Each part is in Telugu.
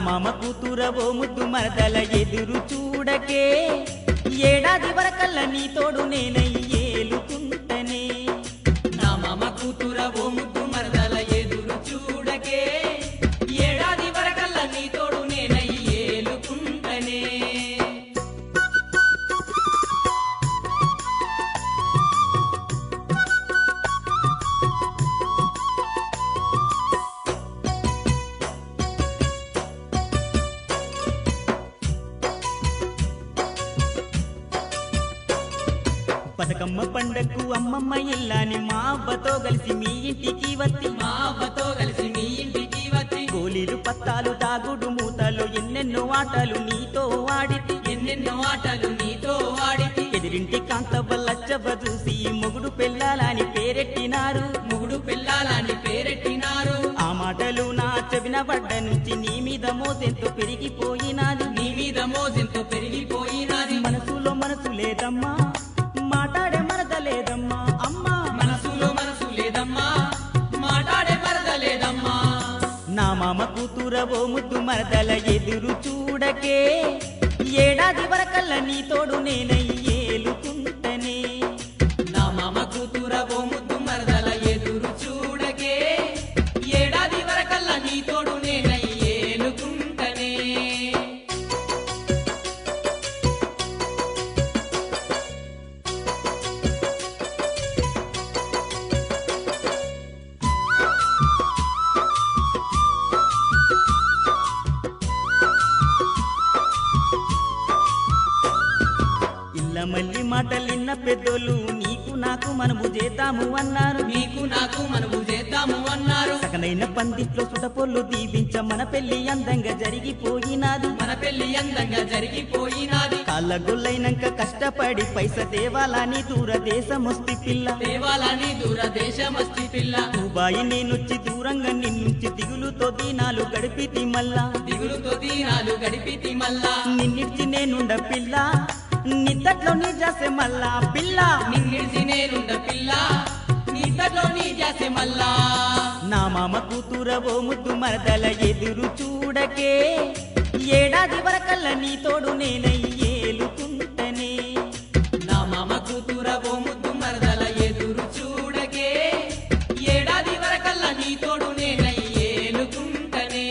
మామ కూతురవో ముద్దు మరదల ఎదురు చూడకే ఏడాది వరకల్ల నీ తోడు నేనై ఏలుకుంటనే నా మామ కూతురవో ముద్దు మరదల ఎదురు చూడకే ఏడాది వరకల్ల నీ తోడు నేనై ఏలుకుంటనే బతుకమ్మ పండక్కు అమ్మమ్మ ఇల్లాని మా అవ్వతో కలిసి మీ ఇంటికి వత్తి మా అవ్వతో కలిసి మీ ఇంటికి వచ్చి గోలీలు పత్తాలు తాగుడు మూతలు ఎన్నెన్నో ఆటలు నీతో ఆడితి ఎన్నెన్నో ఆటలు నీతో ఆడితి ఎదిరింటి కాంతవ్వ లచ్చవ్వ చూసి మొగుడు పెళ్ళాలని పేరెట్టినారు మొగుడు పిల్లాలని పేరెట్టినారు ఆ మాటలు నా చెవిన పడ్డ నుంచి నీ మీద మోసెంతో పెరిగిపోయినాది నీ మీద మోజంతో పెరిగిపోయినది మనసులో మనసు లేదమ్మా మాట్లాడే మరద లేదమ్మా అమ్మా మనసులో మనసు లేదమ్మా మాట్లాడే మరద లేదమ్మా నా మామ కూతురవో ముద్దు మరదల ఎదురు చూడకే ఏడాది వరకల్ల నీ తోడు నేనై ఏలుకుంటనే నా మామ కూతురవో ముద్దు మరదల ఎదురు చూడకే ఏడాది వరకల్లా నీ తోడు నేనై ఏలుకుంటనే ఇల్ల మల్లి మాటలిన్న పెద్దోళ్ళు నీకు నాకు మనము చేద్దాము అన్నారు నీకు నాకు మనము చేద్దాము అన్నారు సకనైన పందిట్లో సుటపొల్లు దీవించ మన పెళ్లి అందంగా జరిగిపోయినాది మన పెళ్లి అందంగా జరిగిపోయినది కాళ్ళ గొల్లైనాక కష్టపడి పైస దేవాలని దూరదేశమొస్తి పిల్ల దేవాలని దూరదేశమస్తి పిల్ల దుబాయి నేనొచ్చి దూరంగా నిన్నుంచి దిగులుతో దీనాలు గడిపితి మల్లా దిగులుతో దీనాలు గడిపితి మల్లా నిన్నిడిచి నేనుండ పిల్ల నిద్దట్లో నీ చేసే మల్లా పిల్ల నిన్నిడిసి నేనుండ పిల్ల నీతలో నీ చేసే మల్లా నా మామ కూతురవో ముద్దు మరదల ఎదురు చూడకే ఏడాది వరకల్ల నీ తోడు నేనై ఏలుకుంటనే నా మామ కూతురవో ముద్దు మరదల ఎదురు చూడకే ఏడాది వరకల్లా నీ తోడు నేనై ఏలుకుంటనే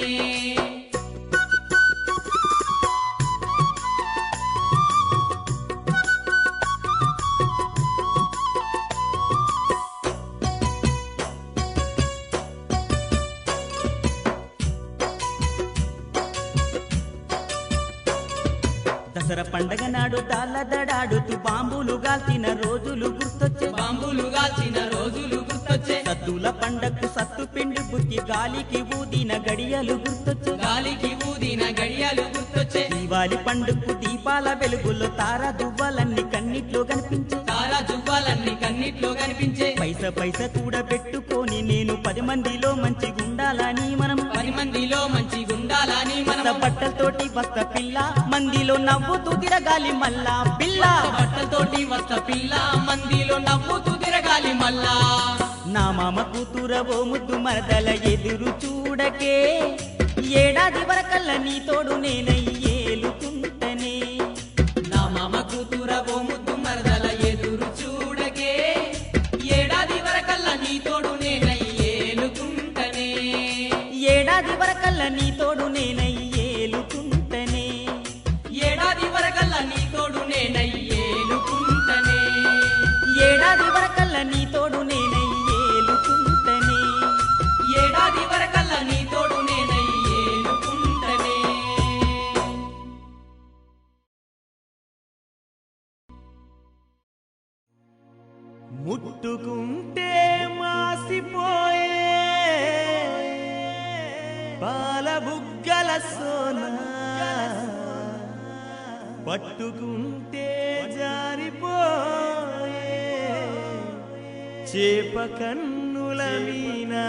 దసరా పండగ నాడు తాళ్ళదడాడుతూ బాంబులు గాల్చిన రోజులు గుర్తొచ్చే బాంబులు గాల్చిన రోజులు గుర్తొచ్చే సద్దుల పండక్కు సత్తు పిండి బుక్కి గాలికి ఊదిన గడియలు గుర్తొచ్చే గాలికి ఊదిన గడియాలు గుర్తొచ్చే దీవాలి పండుగకు దీపాల వెలుగుల్లో తార దువ్వాలన్నీ కన్నిట్లో కనిపించే తారా జువ్వాలన్నీ కన్నిట్లో కనిపించే పైస పైస కూడా పెట్టుకొని నేను 10 మందిలో మంచి గుండాలని మనం 10 మందిలో మంచి గుండాలని మనం బట్టలతోటి బస్త పిల్ల మందిలో నవ్వుతూ తిరగాలి మల్లా పిల్ల బట్టలతోటి వస్త పిల్ల మందిలో నవ్వుతూ తిరగాలి మల్లా నా మామ కూతురవో ముద్దు మరదల ఎదురు చూడకే ఏడాది వరకల్ల నీ తోడు నేనై ఏలుకుంటనే నా మామ కూతురవో ముద్దు మరదల ఎదురు చూడకే ఏడాది వరకల్లా నీ తోడు నేనై ఏలుకుంటనే ఏడాది వరకల్ల నీ తోడు నేనై ఏలుకుంటనే ఏడాది వరకల్లా నీ తోడు నేనై ఏలుకుంటనే ఏడాది వరకల్ల నీ తోడు నేనై ఏలుకుంటనే ఏడాది వరకల్లా నీ తోడు నేనై ఏలుకుంటనే ముట్టుకుంటే మాసిపోయే పాల బుగ్గల సోనా పట్టుకుంటే జారిపోయే చేప కన్నుల మీనా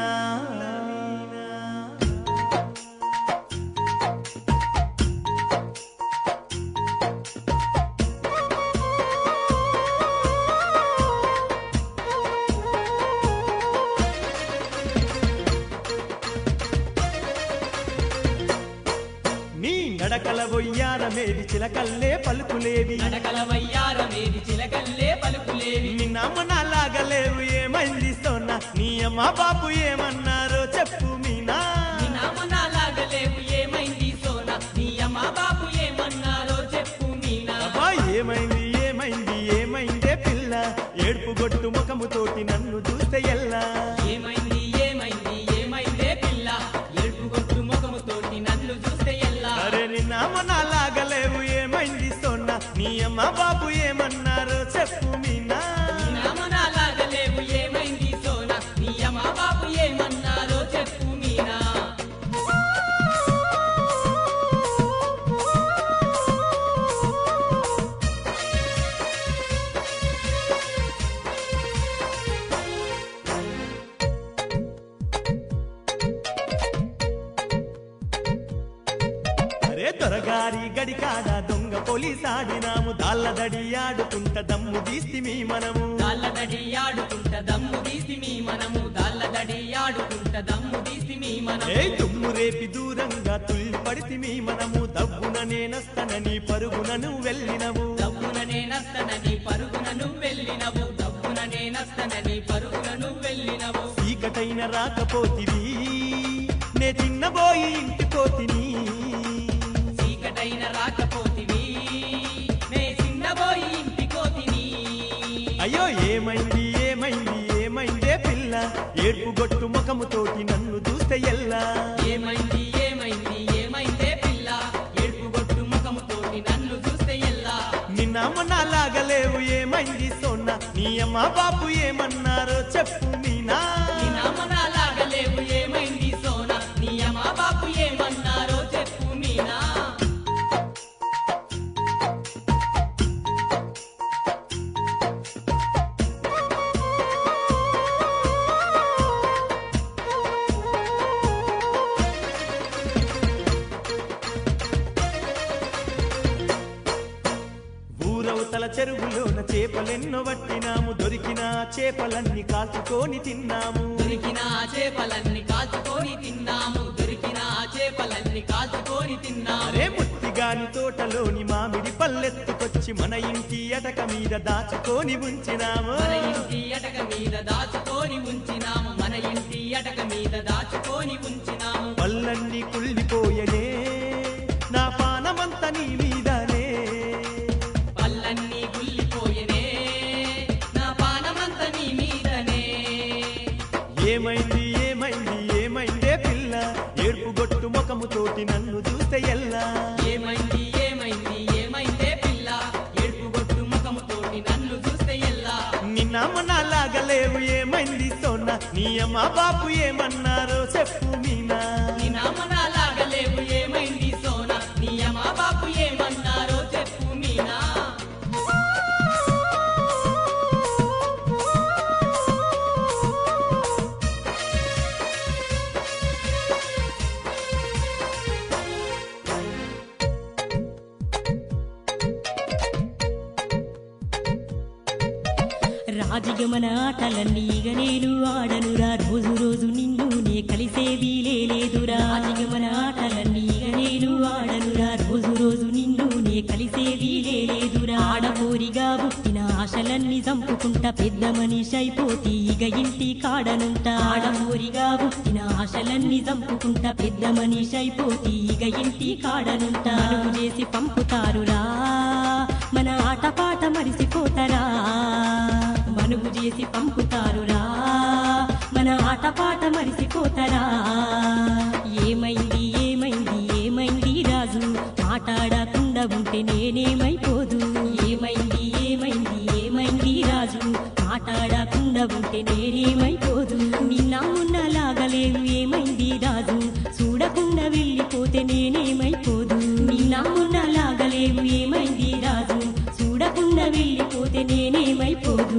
నడకల వొయ్యారమేది చిలకల్లే పలుకులేవి నడకల వయ్యారమేది చిలకల్లే పలుకులేవి నిన్న నాలాగలేవు ఏమైంది సోనా నీ అమ్మ బాపు ఏమన్నారో చెప్పు మీనా నీ నామనాలాగలేవు ఏమైంది సోనా నీ అమ్మ బాపు ఏమన్నారో చెప్పు మీనా అబ్బా ఏమైంది ఏమైంది ఏమైందే పిల్ల ఏడుపు గొట్టు ముఖముతోటి నన్ను చూస్తే ఎల్లా ఏమైంది ఏమైంది ఏమైందే పిల్ల ఏడుపు గొట్టు ముఖముతోటి నన్ను చూస్తే ఎల్లా అరే నిన్న నాలాగలేవు ఏమైంది సోనా నీ అమ్మ బాపు ఏమన్నారో చెప్పు మీనా నీ నామనాలాగలేవు ఏమైంది సోనా నీ అమ్మ బాపు ఏమన్నారో చెప్పు మీనా అరే దొరగారి గడికాడ దొంగ పోలీసాడినాము దాళ్ళదడి ఆడుకుంట దమ్ము తీస్తిమి మనము దాళ్ళదడి ఆడుకుంట దమ్ము తీసిమి మనము దాళ్ళదడి ఆడుకుంట దమ్ము తీసిమి మనము ఏ దుమ్ము రేపి దూరంగా తుల్లి పడితిమి మనము దవ్వున నేనస్తనని పరుగునను వెళ్ళినవు దబ్బున నేనస్తనని పరుగునను వెళ్ళినవు దబ్బున నేనస్తనని పరుగునను వెళ్ళినవు చీకటైన రాకపోతివి నే తిన్నబోయి ఇంటికోతిని చీకటైన రాకపోతివి నే చిన్నబోయి ఇంటికోతిని అయ్యో ఏమైంది ఏమైంది ఏమైందే పిల్ల ఏడుపు గొట్టు ముఖముతోటి నన్ను చూస్తే ఎల్లా ఏమైంది ఏమైంది ఏమైందే పిల్ల ఏడుపు గొట్టు ముఖముతోటి నన్ను చూస్తే ఎల్లా నిన్న నాలాగలేవు ఏమైంది సోనా నీ అమ్మ బాపు ఏమన్నారో చెప్పు మీనా నీ నామనాలాగలేవు ఏమైంది సోనా నీ అమ్మ బాపు ఏమన్నారో చెప్పు మీనా ఊరవతల చెరువులోన చేపలెన్నో పట్టినాము దొరికిన చేపలన్నీ కాల్చుకొని తిన్నాము దొరికిన చేపలన్నీ కాల్చుకొని తిన్నాము దొరికిన చేపలన్నీ కాల్చుకొని తిన్నాము అరే ముత్తిగాని తోటలోని మామిడి పల్లెత్తుకొచ్చి మన ఇంటి అటక మీద దాచుకొని ఉంచినాము మన ఇంటి అటక మీద దాచుకొని ఉంచినాము మన ఇంటి అటక మీద దాచుకొని ఉంచినాము పళ్ళన్నీ కుళ్ళిపోయనే నా పానమంత నీ మీదనే పళ్ళన్నీ గుల్లిపోయనే నా పానమంత నీ మీదనే ఏమైంది ఏమైంది ఏమైందే పిల్ల ఏడుపు గొట్టు ముఖముతోటి నన్ను చూస్తే ఎల్లా ఏమైంది ఏమైంది ఏమైందే పిల్ల ఏడుపు గొట్టు ముఖముతోటి నన్ను చూస్తే ఎల్లా నిన్న నాలాగలేవు ఏమైంది సోనా నీ అమ్మ బాపు ఏమన్నారో చెప్పు మీనా నీ నామనాలాగలేవు ఏమైంది సోనా నీ అమ్మ బాపు ఏమన్నారో చెప్పు మీనా రాజగమన ఆటలన్నీ ఇక నేను ఆడనురా రోజు రోజు నిన్ను నే కలిసేది లేదురా రాజగమన ఆటలన్నీ ఇక నేను ఆడనురా రోజు రోజు నిన్ను నే కలిసేది లేదురా ఆడపోరిగా పుట్టిన ఆశలన్నీ చంపుకుంటా పెద్ద మనిషి అయిపోతి ఇక ఇంటి కాడనుంటా ఆడపోరిగా పుట్టిన ఆశలన్నీ చంపుకుంటా పెద్ద మనిషి అయిపోతి ఇక ఇంటి కాడనుంటా మనుగు చేసి పంపుతారురా మన ఆటపాట మరిసిపోతారా మనుగు చేసి పంపుతారురా మన ఆటపాట మరిసిపోతారా ఏమైంది ఏమైంది ఏమైంది రాజు మాట్లాడకుండా ఉంటే నేనేమైపోదు ఏమైంది ఏమైంది ఏమైంది రాజు మాట్లాడకుండా ఉంటే నేనేమైపోదు నిన్న ఉన్నలాగలేవు ఏమైంది రాజు చూడకుండా వెళ్ళిపోతే నేనేమైపోదు నిన్న ఉన్నలాగలేవు ఏమైంది రాజు చూడకుండా వెళ్ళిపోతే నేనేమైపోదు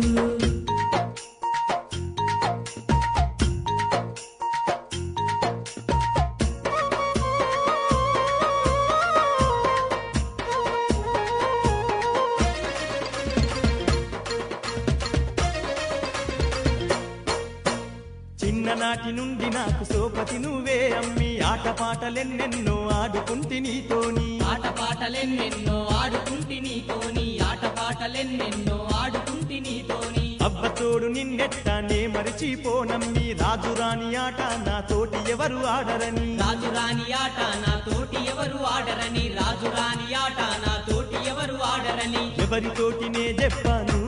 చిన్ననాటి నుండి నాకు సోపతి నువ్వే అమ్మి ఆటపాటలెన్నెన్నో ఆడుకుంటి నీతోని ఆటపాటలెన్నెన్నో ఆడుకుంటి నీతోని ఆటపాటలెన్నెన్నో ఆడుకుంటి నీతోని అబ్బతోడు నిన్నెట్టానే మరిచిపోనమ్మి రాజురాని ఆట నా తోటి ఎవరు ఆడరని రాజురాని ఆట నా తోటి ఎవరు ఆడరని రాజురాని ఆట నా తోటి ఎవరు ఆడరని ఎవరితోటినే చెప్పాను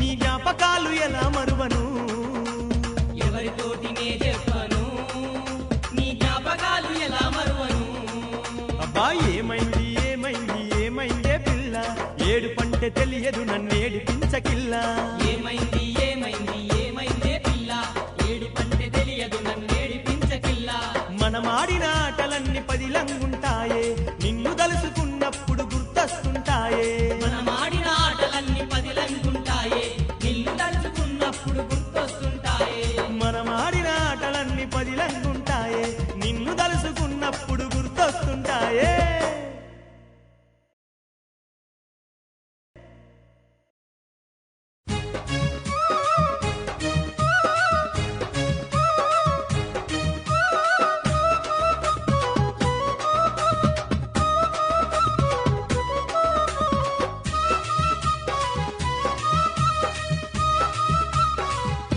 నీ జ్ఞాపకాలు ఎలా మరువను ఎవరితోటినే చెప్పను నీ జ్ఞాపకాలు ఎలా మరువను అబ్బా ఏమైంది ఏమైంది ఏమైందే పిల్ల ఏడు పంటే తెలియదు నన్నేడిపించకిల్లా ఏమైంది ఏమైంది ఏమైందే పిల్ల ఏడు పంటే తెలియదు నన్నేడిపించకిల్లా మనమాడిన ఆటలన్నీ పదిలంగుంటాయే నిన్ను తలుసుకు